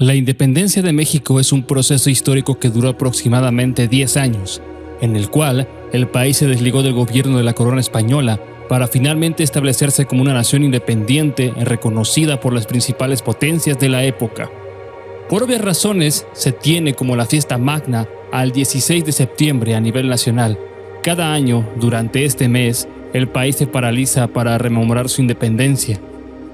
La independencia de México es un proceso histórico que duró aproximadamente 10 años, en el cual el país se desligó del gobierno de la corona española para finalmente establecerse como una nación independiente reconocida por las principales potencias de la época. Por obvias razones, se tiene como la fiesta magna al 16 de septiembre a nivel nacional. Cada año, durante este mes, el país se paraliza para rememorar su independencia.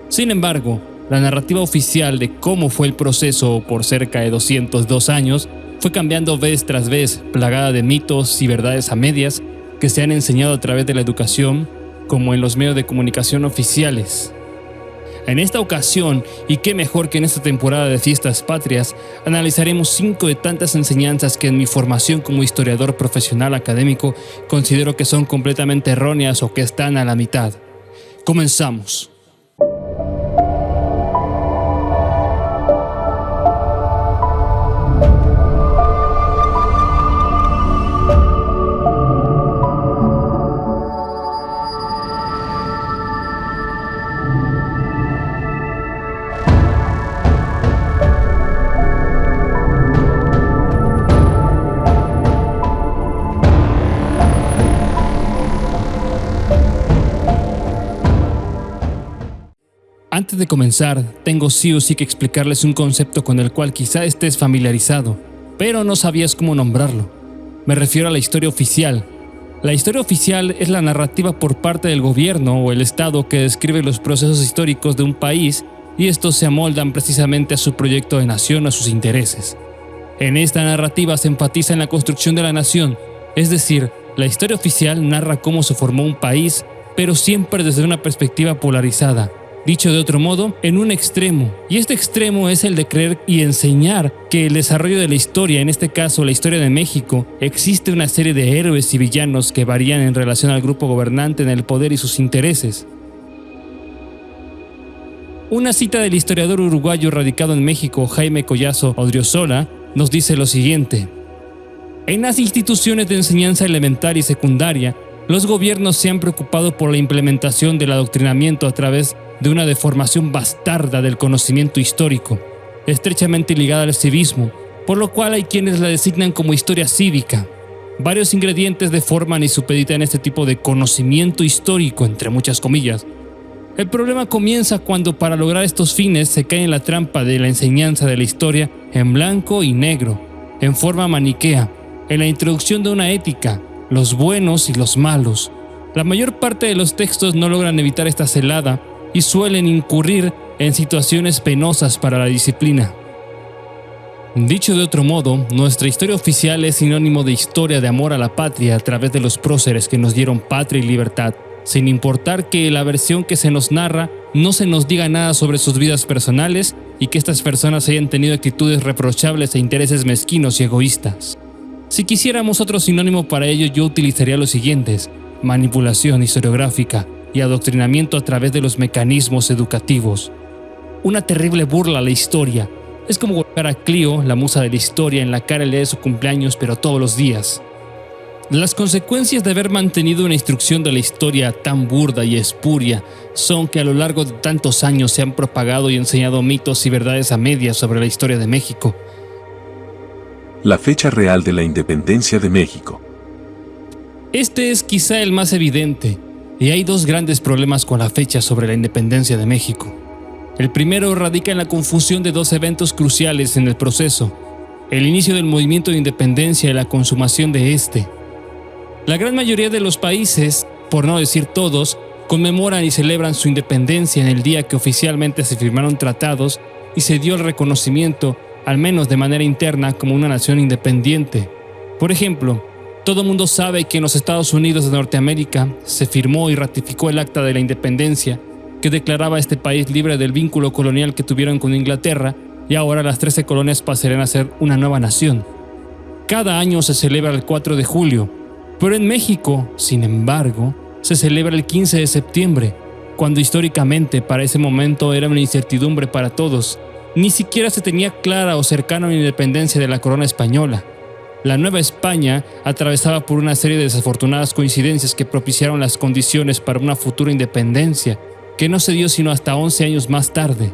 Sin embargo, la narrativa oficial de cómo fue el proceso por cerca de 202 años fue cambiando vez tras vez, plagada de mitos y verdades a medias que se han enseñado a través de la educación como en los medios de comunicación oficiales. En esta ocasión, y qué mejor que en esta temporada de Fiestas Patrias, analizaremos 5 de tantas enseñanzas que en mi formación como historiador profesional académico considero que son completamente erróneas o que están a la mitad. Comenzamos. Antes de comenzar, tengo sí o sí que explicarles un concepto con el cual quizá estés familiarizado, pero no sabías cómo nombrarlo. Me refiero a la historia oficial. La historia oficial es la narrativa por parte del gobierno o el Estado que describe los procesos históricos de un país y estos se amoldan precisamente a su proyecto de nación o a sus intereses. En esta narrativa se enfatiza en la construcción de la nación, es decir, la historia oficial narra cómo se formó un país, pero siempre desde una perspectiva polarizada. Dicho de otro modo, en un extremo, y este extremo es el de creer y enseñar que el desarrollo de la historia, en este caso la historia de México, existe una serie de héroes y villanos que varían en relación al grupo gobernante en el poder y sus intereses. Una cita del historiador uruguayo radicado en México, Jaime Collazo Odriozola, nos dice lo siguiente: en las instituciones de enseñanza elemental y secundaria, los gobiernos se han preocupado por la implementación del adoctrinamiento a través de una deformación bastarda del conocimiento histórico, estrechamente ligada al civismo, por lo cual hay quienes la designan como historia cívica. Varios ingredientes deforman y supeditan este tipo de conocimiento histórico, entre muchas comillas. El problema comienza cuando para lograr estos fines se cae en la trampa de la enseñanza de la historia en blanco y negro, en forma maniquea, en la introducción de una ética, los buenos y los malos. La mayor parte de los textos no logran evitar esta celada y suelen incurrir en situaciones penosas para la disciplina. Dicho de otro modo, nuestra historia oficial es sinónimo de historia de amor a la patria a través de los próceres que nos dieron patria y libertad, sin importar que la versión que se nos narra no se nos diga nada sobre sus vidas personales y que estas personas hayan tenido actitudes reprochables e intereses mezquinos y egoístas. Si quisiéramos otro sinónimo para ello, yo utilizaría los siguientes: manipulación historiográfica y adoctrinamiento a través de los mecanismos educativos. Una terrible burla a la historia. Es como golpear a Clio, la musa de la historia, en la cara el día de su cumpleaños, pero todos los días. Las consecuencias de haber mantenido una instrucción de la historia tan burda y espuria son que a lo largo de tantos años se han propagado y enseñado mitos y verdades a medias sobre la historia de México. La fecha real de la independencia de México. Este es quizá el más evidente, y hay 2 grandes problemas con la fecha sobre la independencia de México. El primero radica en la confusión de 2 eventos cruciales en el proceso: el inicio del movimiento de independencia y la consumación de este. La gran mayoría de los países, por no decir todos, conmemoran y celebran su independencia en el día que oficialmente se firmaron tratados y se dio el reconocimiento, al menos de manera interna, como una nación independiente. Por ejemplo, todo mundo sabe que en los Estados Unidos de Norteamérica se firmó y ratificó el Acta de la Independencia, que declaraba a este país libre del vínculo colonial que tuvieron con Inglaterra, y ahora las 13 colonias pasarían a ser una nueva nación. Cada año se celebra el 4 de julio, pero en México, sin embargo, se celebra el 15 de septiembre, cuando históricamente para ese momento era una incertidumbre para todos. Ni siquiera se tenía clara o cercana a la independencia de la corona española. La Nueva España atravesaba por una serie de desafortunadas coincidencias que propiciaron las condiciones para una futura independencia, que no se dio sino hasta 11 años más tarde.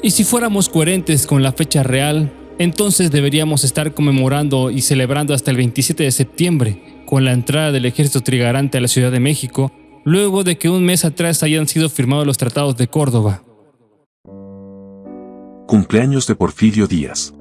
Y si fuéramos coherentes con la fecha real, entonces deberíamos estar conmemorando y celebrando hasta el 27 de septiembre, con la entrada del ejército trigarante a la Ciudad de México, luego de que un mes atrás hayan sido firmados los tratados de Córdoba. Cumpleaños de Porfirio Díaz.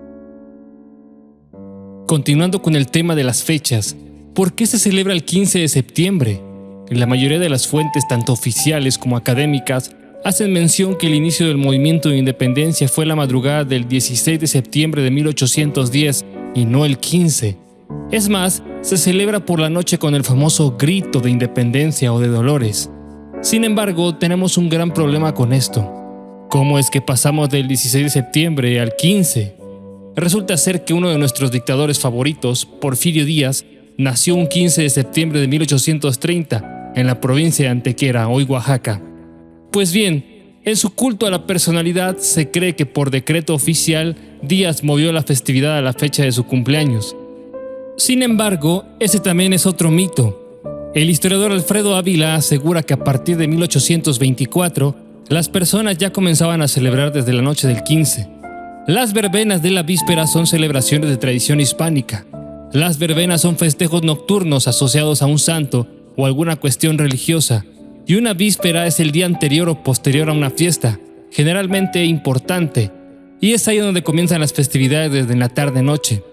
Continuando con el tema de las fechas, ¿por qué se celebra el 15 de septiembre? La mayoría de las fuentes, tanto oficiales como académicas, hacen mención que el inicio del movimiento de independencia fue la madrugada del 16 de septiembre de 1810 y no el 15. Es más, se celebra por la noche con el famoso grito de independencia o de Dolores. Sin embargo, tenemos un gran problema con esto. ¿Cómo es que pasamos del 16 de septiembre al 15? Resulta ser que uno de nuestros dictadores favoritos, Porfirio Díaz, nació un 15 de septiembre de 1830 en la provincia de Antequera, hoy Oaxaca. Pues bien, en su culto a la personalidad se cree que por decreto oficial Díaz movió la festividad a la fecha de su cumpleaños. Sin embargo, ese también es otro mito. El historiador Alfredo Ávila asegura que a partir de 1824, las personas ya comenzaban a celebrar desde la noche del 15. Las verbenas de la víspera son celebraciones de tradición hispánica. Las verbenas son festejos nocturnos asociados a un santo o alguna cuestión religiosa, y una víspera es el día anterior o posterior a una fiesta, generalmente importante, y es ahí donde comienzan las festividades desde la tarde-noche.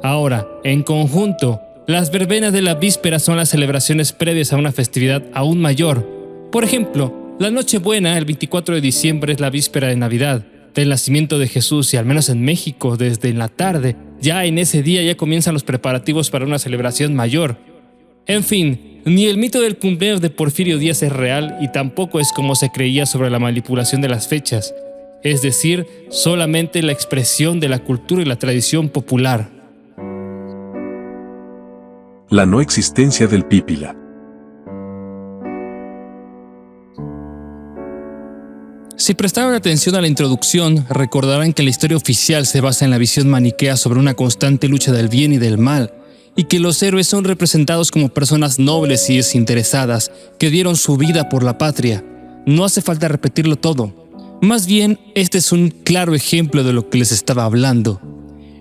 Ahora, en conjunto, las verbenas de la víspera son las celebraciones previas a una festividad aún mayor. Por ejemplo, la Nochebuena, el 24 de diciembre, es la víspera de Navidad, del nacimiento de Jesús, y al menos en México, desde la tarde, ya en ese día ya comienzan los preparativos para una celebración mayor. En fin, ni el mito del cumpleaños de Porfirio Díaz es real y tampoco es como se creía sobre la manipulación de las fechas, es decir, solamente la expresión de la cultura y la tradición popular. La no existencia del pípila. Si prestaron atención a la introducción, recordarán que la historia oficial se basa en la visión maniquea sobre una constante lucha del bien y del mal, y que los héroes son representados como personas nobles y desinteresadas que dieron su vida por la patria. No hace falta repetirlo todo. Más bien, este es un claro ejemplo de lo que les estaba hablando.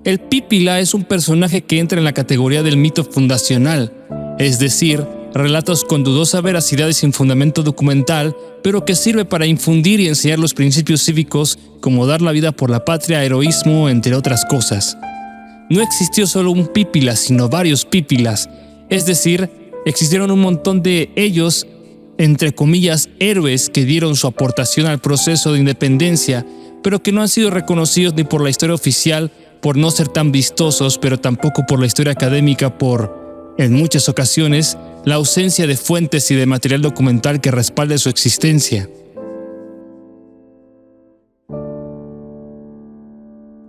El pípila es un personaje que entra en la categoría del mito fundacional, es decir, relatos con dudosa veracidad y sin fundamento documental, pero que sirve para infundir y enseñar los principios cívicos como dar la vida por la patria, heroísmo, entre otras cosas. No existió solo un pípila, sino varios pípilas, es decir, existieron un montón de ellos, entre comillas, héroes que dieron su aportación al proceso de independencia, pero que no han sido reconocidos ni por la historia oficial por no ser tan vistosos, pero tampoco por la historia académica por, en muchas ocasiones, la ausencia de fuentes y de material documental que respalde su existencia.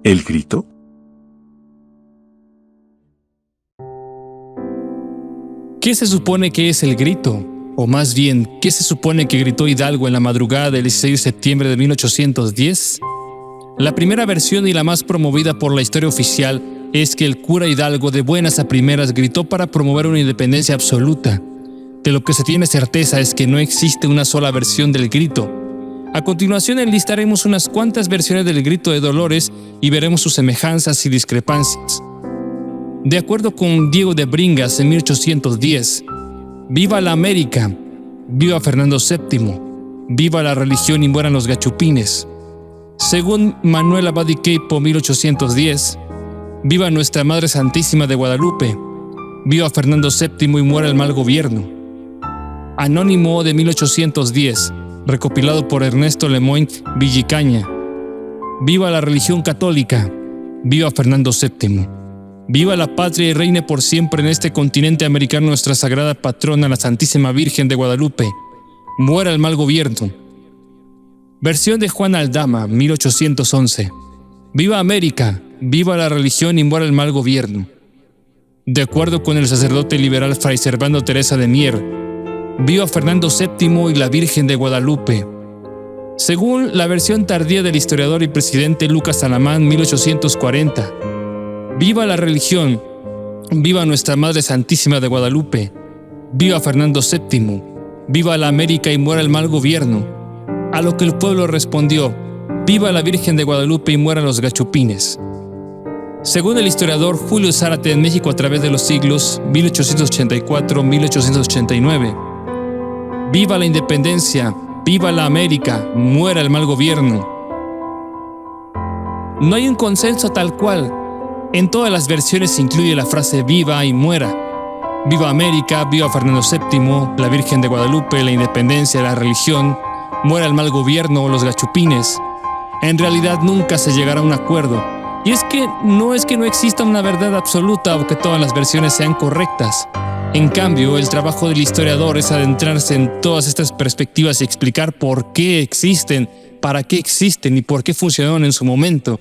¿El grito? ¿Qué se supone que es el grito? O más bien, ¿qué se supone que gritó Hidalgo en la madrugada del 16 de septiembre de 1810? La primera versión y la más promovida por la historia oficial es que el cura Hidalgo de buenas a primeras gritó para promover una independencia absoluta. De lo que se tiene certeza es que no existe una sola versión del grito. A continuación enlistaremos unas cuantas versiones del grito de Dolores y veremos sus semejanzas y discrepancias. De acuerdo con Diego de Bringas en 1810, ¡viva la América! ¡Viva Fernando VII! ¡Viva la religión y mueran los gachupines! Según Manuel Abad y Queipo, 1810, ¡viva Nuestra Madre Santísima de Guadalupe! ¡Viva Fernando VII y muera el mal gobierno! Anónimo de 1810, recopilado por Ernesto Lemoyne Villicaña. ¡Viva la religión católica! ¡Viva Fernando VII! ¡Viva la patria y reine por siempre en este continente americano nuestra sagrada patrona, la Santísima Virgen de Guadalupe! ¡Muera el mal gobierno! Versión de Juan Aldama, 1811. ¡Viva América! ¡Viva la religión y muera el mal gobierno! De acuerdo con el sacerdote liberal Fray Servando Teresa de Mier, ¡viva Fernando VII y la Virgen de Guadalupe! Según la versión tardía del historiador y presidente Lucas Alamán, 1840, ¡viva la religión! ¡Viva Nuestra Madre Santísima de Guadalupe! ¡Viva Fernando VII! ¡Viva la América y muera el mal gobierno! A lo que el pueblo respondió: Viva la Virgen de Guadalupe y mueran los gachupines. Según el historiador Julio Zárate, en México a través de los siglos 1884-1889. Viva la independencia, viva la América, muera el mal gobierno. No hay un consenso tal cual. En todas las versiones se incluye la frase viva y muera. Viva América, viva Fernando VII, la Virgen de Guadalupe, la independencia, la religión, muera el mal gobierno, los gachupines. En realidad nunca se llegará a un acuerdo. Y es que no exista una verdad absoluta o que todas las versiones sean correctas. En cambio, el trabajo del historiador es adentrarse en todas estas perspectivas y explicar por qué existen, para qué existen y por qué funcionaron en su momento.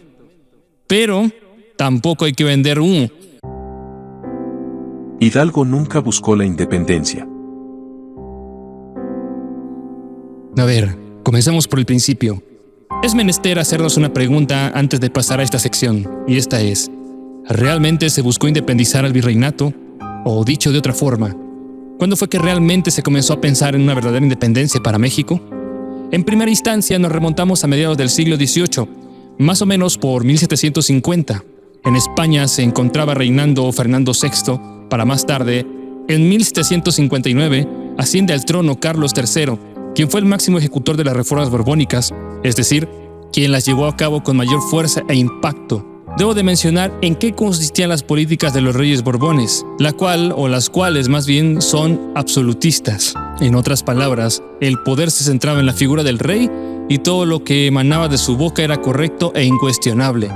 Pero tampoco hay que vender humo. Hidalgo nunca buscó la independencia. A ver, comencemos por el principio. Es menester hacernos una pregunta antes de pasar a esta sección, y esta es: ¿realmente se buscó independizar al virreinato? O dicho de otra forma, ¿cuándo fue que realmente se comenzó a pensar en una verdadera independencia para México? En primera instancia nos remontamos a mediados del siglo XVIII, más o menos por 1750. En España se encontraba reinando Fernando VI, para más tarde, en 1759, asciende al trono Carlos III, quien fue el máximo ejecutor de las reformas borbónicas, es decir, quien las llevó a cabo con mayor fuerza e impacto. Debo de mencionar en qué consistían las políticas de los reyes borbones, las cuales más bien son absolutistas. En otras palabras, el poder se centraba en la figura del rey y todo lo que emanaba de su boca era correcto e incuestionable.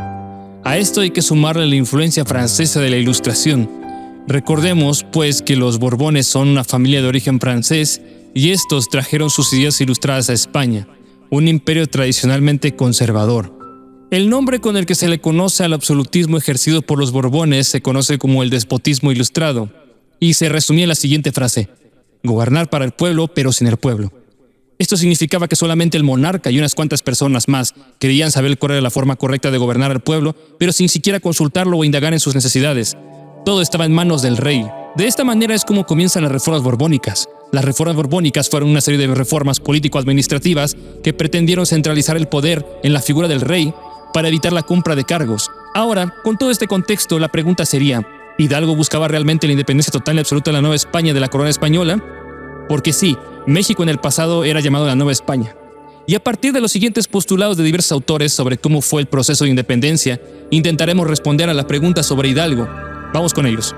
A esto hay que sumarle la influencia francesa de la Ilustración. Recordemos, pues, que los Borbones son una familia de origen francés y estos trajeron sus ideas ilustradas a España, un imperio tradicionalmente conservador. El nombre con el que se le conoce al absolutismo ejercido por los Borbones se conoce como el despotismo ilustrado, y se resumía en la siguiente frase: gobernar para el pueblo, pero sin el pueblo. Esto significaba que solamente el monarca y unas cuantas personas más querían saber cuál era la forma correcta de gobernar al pueblo, pero sin siquiera consultarlo o indagar en sus necesidades. Todo estaba en manos del rey. De esta manera es como comienzan las reformas borbónicas. Las reformas borbónicas fueron una serie de reformas político-administrativas que pretendieron centralizar el poder en la figura del rey para evitar la compra de cargos. Ahora, con todo este contexto, la pregunta sería: ¿Hidalgo buscaba realmente la independencia total y absoluta de la Nueva España de la corona española? Porque sí, México en el pasado era llamado la Nueva España. Y a partir de los siguientes postulados de diversos autores sobre cómo fue el proceso de independencia, intentaremos responder a la pregunta sobre Hidalgo. Vamos con ellos.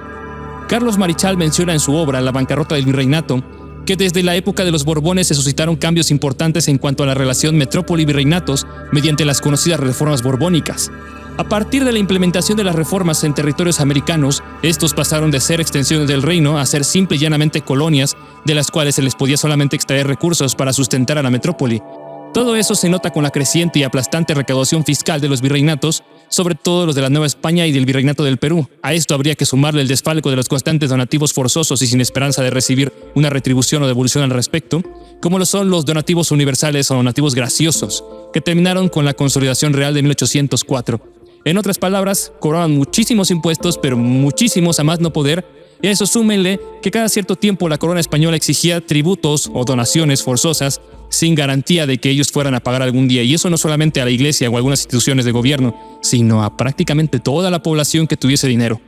Carlos Marichal menciona en su obra La bancarrota del virreinato que desde la época de los Borbones se suscitaron cambios importantes en cuanto a la relación metrópoli-virreinatos mediante las conocidas reformas borbónicas. A partir de la implementación de las reformas en territorios americanos, estos pasaron de ser extensiones del reino a ser simple y llanamente colonias, de las cuales se les podía solamente extraer recursos para sustentar a la metrópoli. Todo eso se nota con la creciente y aplastante recaudación fiscal de los virreinatos, sobre todo los de la Nueva España y del Virreinato del Perú. A esto habría que sumarle el desfalco de los constantes donativos forzosos y sin esperanza de recibir una retribución o devolución al respecto, como lo son los donativos universales o donativos graciosos, que terminaron con la consolidación real de 1804. En otras palabras, cobraban muchísimos impuestos, pero muchísimos a más no poder, y a eso súmenle que cada cierto tiempo la corona española exigía tributos o donaciones forzosas sin garantía de que ellos fueran a pagar algún día, y eso no solamente a la iglesia o a algunas instituciones de gobierno, sino a prácticamente toda la población que tuviese dinero.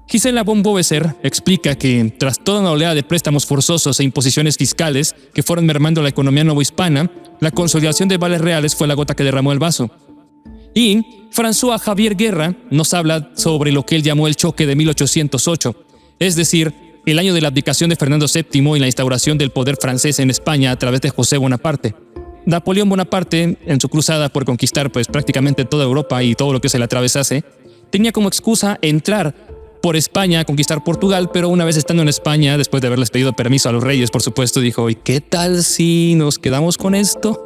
Gisela von Boeser explica que, tras toda una oleada de préstamos forzosos e imposiciones fiscales que fueron mermando la economía novohispana, la consolidación de vales reales fue la gota que derramó el vaso. Y François Javier Guerra nos habla sobre lo que él llamó el choque de 1808, es decir, el año de la abdicación de Fernando VII y la instauración del poder francés en España a través de José Bonaparte. Napoleón Bonaparte, en su cruzada por conquistar prácticamente toda Europa y todo lo que se le atravesase, tenía como excusa entrar por España a conquistar Portugal, pero una vez estando en España, después de haberles pedido permiso a los reyes, por supuesto, dijo: ¿y qué tal si nos quedamos con esto?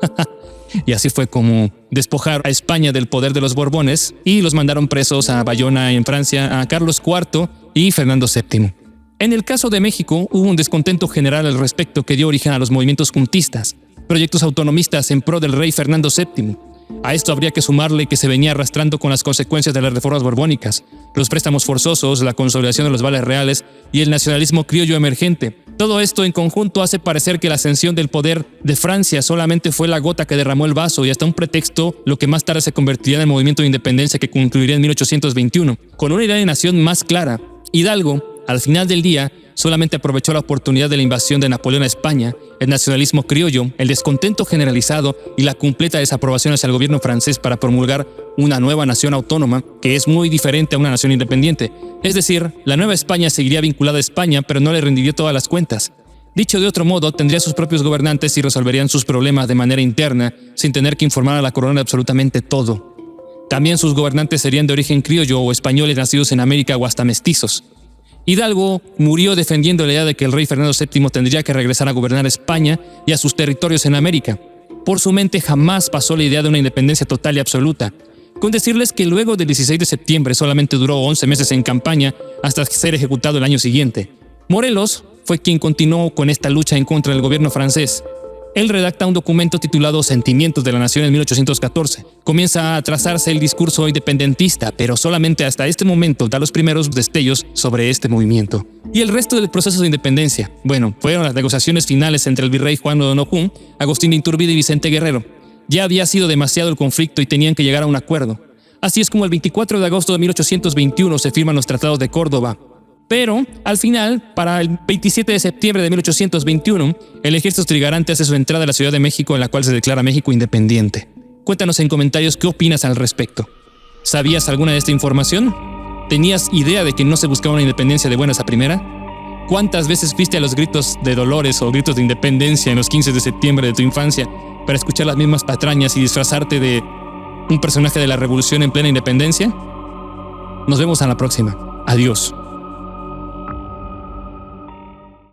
Y así fue como despojar a España del poder de los Borbones y los mandaron presos a Bayona en Francia a Carlos IV y Fernando VII. En el caso de México hubo un descontento general al respecto que dio origen a los movimientos juntistas, proyectos autonomistas en pro del rey Fernando VII. A esto habría que sumarle que se venía arrastrando con las consecuencias de las reformas borbónicas, los préstamos forzosos, la consolidación de los vales reales y el nacionalismo criollo emergente. Todo esto en conjunto hace parecer que la ascensión del poder de Francia solamente fue la gota que derramó el vaso y hasta un pretexto, lo que más tarde se convertiría en el movimiento de independencia que concluiría en 1821. Con una idea de nación más clara, Hidalgo, al final del día, solamente aprovechó la oportunidad de la invasión de Napoleón a España, el nacionalismo criollo, el descontento generalizado y la completa desaprobación hacia el gobierno francés para promulgar una nueva nación autónoma que es muy diferente a una nación independiente. Es decir, la Nueva España seguiría vinculada a España, pero no le rendiría todas las cuentas. Dicho de otro modo, tendría sus propios gobernantes y resolverían sus problemas de manera interna, sin tener que informar a la corona de absolutamente todo. También sus gobernantes serían de origen criollo o españoles nacidos en América o hasta mestizos. Hidalgo murió defendiendo la idea de que el rey Fernando VII tendría que regresar a gobernar España y a sus territorios en América. Por su mente jamás pasó la idea de una independencia total y absoluta. Con decirles que luego del 16 de septiembre solamente duró 11 meses en campaña hasta ser ejecutado el año siguiente. Morelos fue quien continuó con esta lucha en contra del gobierno francés. Él redacta un documento titulado Sentimientos de la Nación en 1814. Comienza a trazarse el discurso independentista, pero solamente hasta este momento da los primeros destellos sobre este movimiento. Y el resto del proceso de independencia, bueno, fueron las negociaciones finales entre el virrey Juan de O'Donoghue, Agustín de Iturbide y Vicente Guerrero. Ya había sido demasiado el conflicto y tenían que llegar a un acuerdo. Así es como el 24 de agosto de 1821 se firman los tratados de Córdoba. Pero, al final, para el 27 de septiembre de 1821, el ejército trigarante hace su entrada a la Ciudad de México, en la cual se declara México independiente. Cuéntanos en comentarios qué opinas al respecto. ¿Sabías alguna de esta información? ¿Tenías idea de que no se buscaba una independencia de buenas a primera? ¿Cuántas veces fuiste a los gritos de Dolores o gritos de independencia en los 15 de septiembre de tu infancia para escuchar las mismas patrañas y disfrazarte de un personaje de la revolución en plena independencia? Nos vemos a la próxima. Adiós.